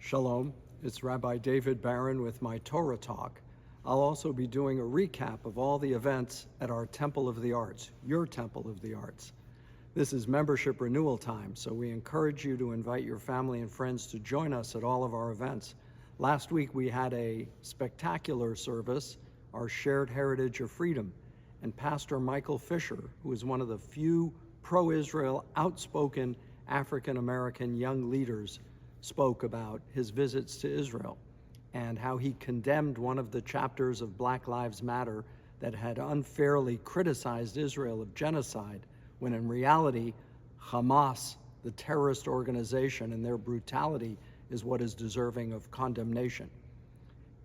Shalom, it's Rabbi David Barron with my Torah Talk. I'll also be doing a recap of all the events at our Temple of the Arts, your Temple of the Arts. This is membership renewal time, so we encourage you to invite your family and friends to join us at all of our events. Last week we had a spectacular service, our Shared Heritage of Freedom, and Pastor Michael Fisher, who is one of the few pro-Israel, outspoken African-American young leaders, spoke about his visits to Israel and how he condemned one of the chapters of Black Lives Matter that had unfairly criticized Israel of genocide, when in reality, Hamas, the terrorist organization, and their brutality is what is deserving of condemnation.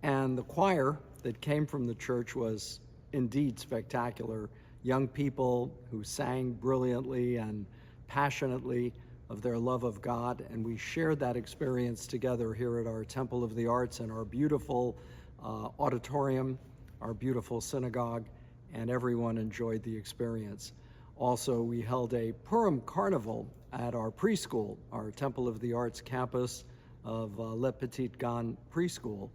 And the choir that came from the church was indeed spectacular. Young people who sang brilliantly and passionately of their love of God, and we shared that experience together here at our Temple of the Arts and our beautiful auditorium, our beautiful synagogue, and everyone enjoyed the experience. Also, we held a Purim Carnival at our preschool, our Temple of the Arts campus of Le Petit Gan Preschool,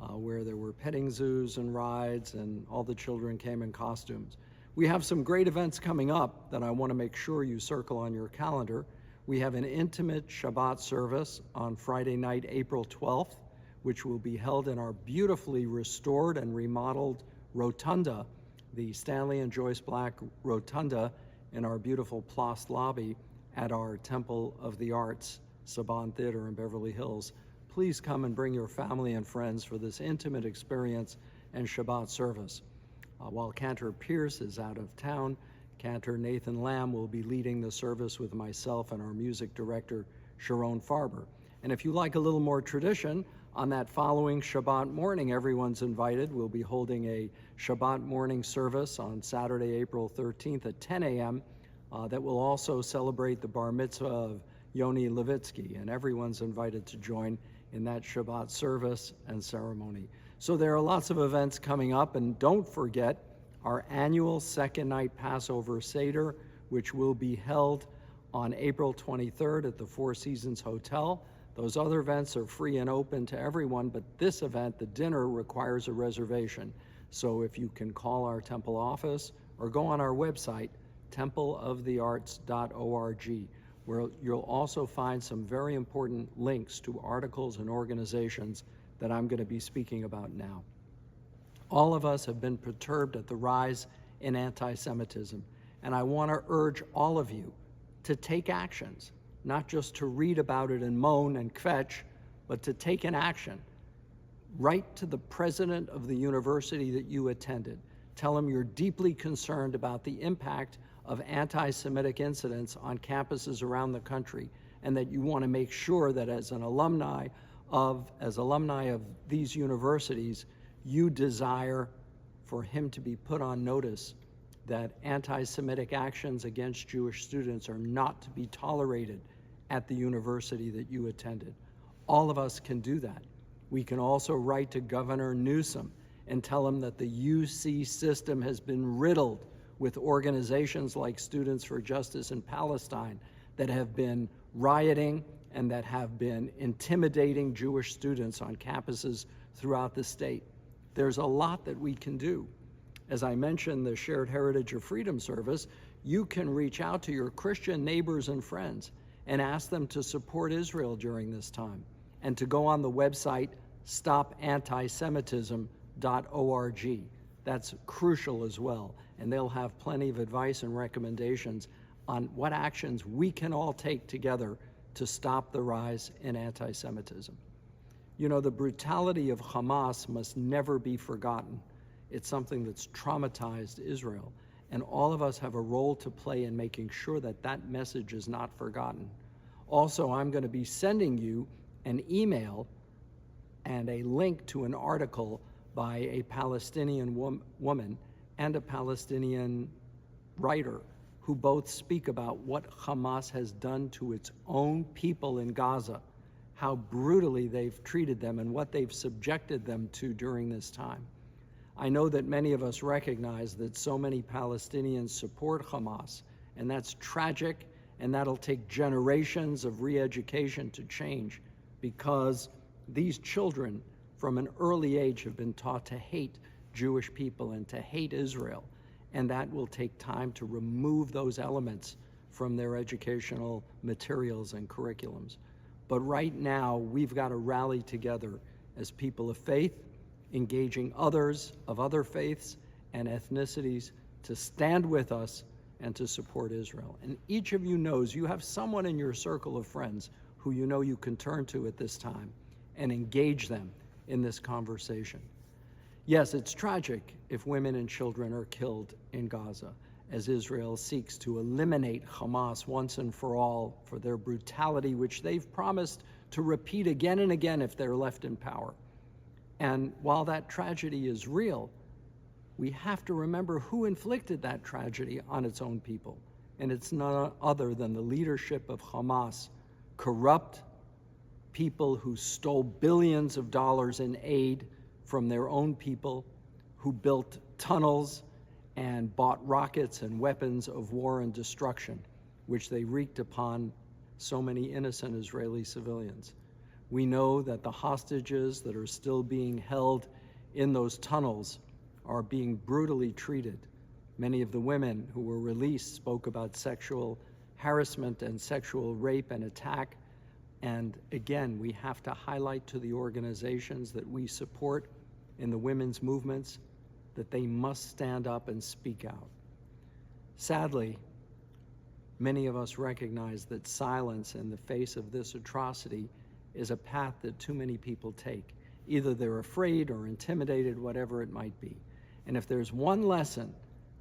where there were petting zoos and rides, and all the children came in costumes. We have some great events coming up that I want to make sure you circle on your calendar. We have an intimate Shabbat service on Friday night, April 12th, which will be held in our beautifully restored and remodeled rotunda, the Stanley and Joyce Black Rotunda in our beautiful Ploss lobby at our Temple of the Arts, Saban Theater in Beverly Hills. Please come and bring your family and friends for this intimate experience and Shabbat service. While Cantor Pierce is out of town, Cantor Nathan Lamb will be leading the service with myself and our music director, Sharon Farber. And if you like a little more tradition, on that following Shabbat morning, everyone's invited. We'll be holding a Shabbat morning service on Saturday, April 13th at 10 a.m. That will also celebrate the bar mitzvah of Yoni Levitsky, and everyone's invited to join in that Shabbat service and ceremony. So there are lots of events coming up, and don't forget our annual second night Passover Seder, which will be held on April 23rd at the Four Seasons Hotel. Those other events are free and open to everyone, but this event, the dinner, requires a reservation. So if you can call our temple office or go on our website, templeofthearts.org, where you'll also find some very important links to articles and organizations that I'm going to be speaking about now. All of us have been perturbed at the rise in anti-Semitism, and I want to urge all of you to take actions, not just to read about it and moan and kvetch, but to take an action. Write to the president of the university that you attended. Tell him you're deeply concerned about the impact of anti-Semitic incidents on campuses around the country, and that you want to make sure that as alumni of these universities, you desire for him to be put on notice that anti-Semitic actions against Jewish students are not to be tolerated at the university that you attended. All of us can do that. We can also write to Governor Newsom and tell him that the UC system has been riddled with organizations like Students for Justice in Palestine that have been rioting and that have been intimidating Jewish students on campuses throughout the state. There's a lot that we can do. As I mentioned, the Shared Heritage of Freedom service, you can reach out to your Christian neighbors and friends and ask them to support Israel during this time, and to go on the website stopantisemitism.org. That's crucial as well, and they'll have plenty of advice and recommendations on what actions we can all take together to stop the rise in anti-Semitism. You know, the brutality of Hamas must never be forgotten. It's something that's traumatized Israel, and all of us have a role to play in making sure that that message is not forgotten. Also, I'm going to be sending you an email and a link to an article by a Palestinian woman and a Palestinian writer who both speak about what Hamas has done to its own people in Gaza, how brutally they've treated them and what they've subjected them to during this time. I know that many of us recognize that so many Palestinians support Hamas, and that's tragic, and that'll take generations of re-education to change, because These children from an early age have been taught to hate Jewish people and to hate Israel, and that will take time to remove those elements from their educational materials and curriculums. But right now, we've got to rally together as people of faith, engaging others of other faiths and ethnicities to stand with us and to support Israel. And each of you knows you have someone in your circle of friends who you know you can turn to at this time and engage them in this conversation. Yes, it's tragic if women and children are killed in Gaza as Israel seeks to eliminate Hamas once and for all for their brutality, which they've promised to repeat again and again if they're left in power. And while that tragedy is real, we have to remember who inflicted that tragedy on its own people. And it's none other than the leadership of Hamas, corrupt people who stole billions of dollars in aid from their own people, who built tunnels and bought rockets and weapons of war and destruction, which they wreaked upon so many innocent Israeli civilians. We know that the hostages that are still being held in those tunnels are being brutally treated. Many of the women who were released spoke about sexual harassment and sexual rape and attack. And again, we have to highlight to the organizations that we support in the women's movements that they must stand up and speak out. Sadly, many of us recognize that silence in the face of this atrocity is a path that too many people take. Either they're afraid or intimidated, whatever it might be. And if there's one lesson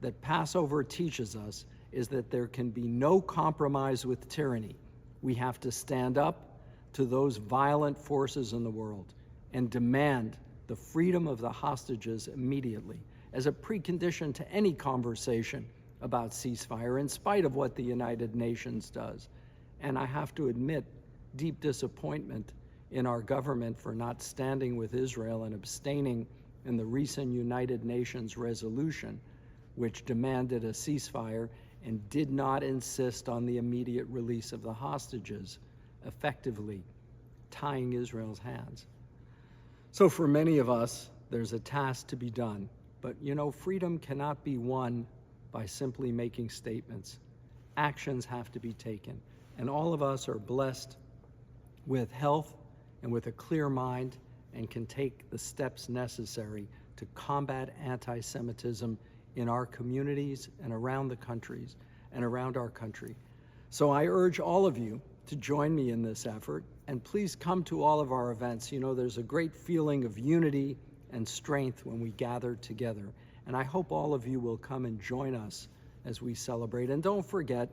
that Passover teaches us, is that there can be no compromise with tyranny. We have to stand up to those violent forces in the world and demand the freedom of the hostages immediately as a precondition to any conversation about ceasefire, in spite of what the United Nations does. And I have to admit deep disappointment in our government for not standing with Israel and abstaining in the recent United Nations resolution, which demanded a ceasefire and did not insist on the immediate release of the hostages, effectively tying Israel's hands. So for many of us, there's a task to be done. But you know, freedom cannot be won by simply making statements. Actions have to be taken. And all of us are blessed with health and with a clear mind and can take the steps necessary to combat anti-Semitism in our communities and around the countries and around our country. So I urge all of you to join me in this effort, and please come to all of our events. You know, there's a great feeling of unity and strength when we gather together. And I hope all of you will come and join us as we celebrate. And don't forget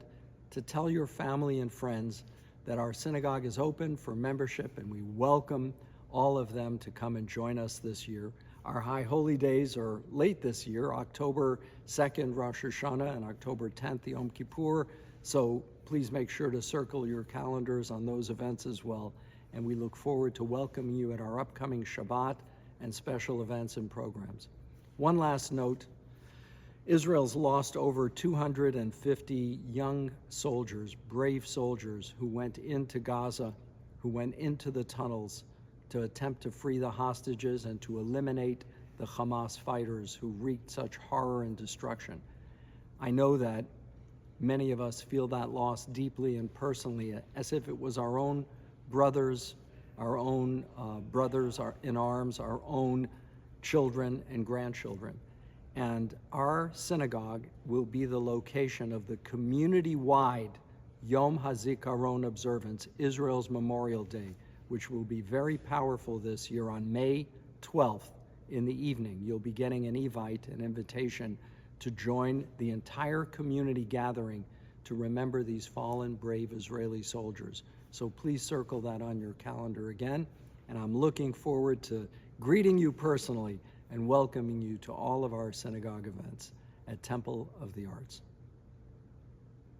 to tell your family and friends that our synagogue is open for membership, and we welcome all of them to come and join us this year. Our high holy days are late this year, October 2nd, Rosh Hashanah, and October 10th, Yom Kippur. So please make sure to circle your calendars on those events as well. And we look forward to welcoming you at our upcoming Shabbat and special events and programs. One last note, Israel's lost over 250 young soldiers, brave soldiers who went into Gaza, who went into the tunnels to attempt to free the hostages and to eliminate the Hamas fighters who wreaked such horror and destruction. I know that many of us feel that loss deeply and personally, as if it was our own brothers, our own brothers in arms, our own children and grandchildren. And our synagogue will be the location of the community-wide Yom HaZikaron observance, Israel's Memorial Day, which will be very powerful this year on May 12th in the evening. You'll be getting an evite, an invitation to join the entire community gathering to remember these fallen, brave Israeli soldiers. So please circle that on your calendar again. And I'm looking forward to greeting you personally and welcoming you to all of our synagogue events at Temple of the Arts.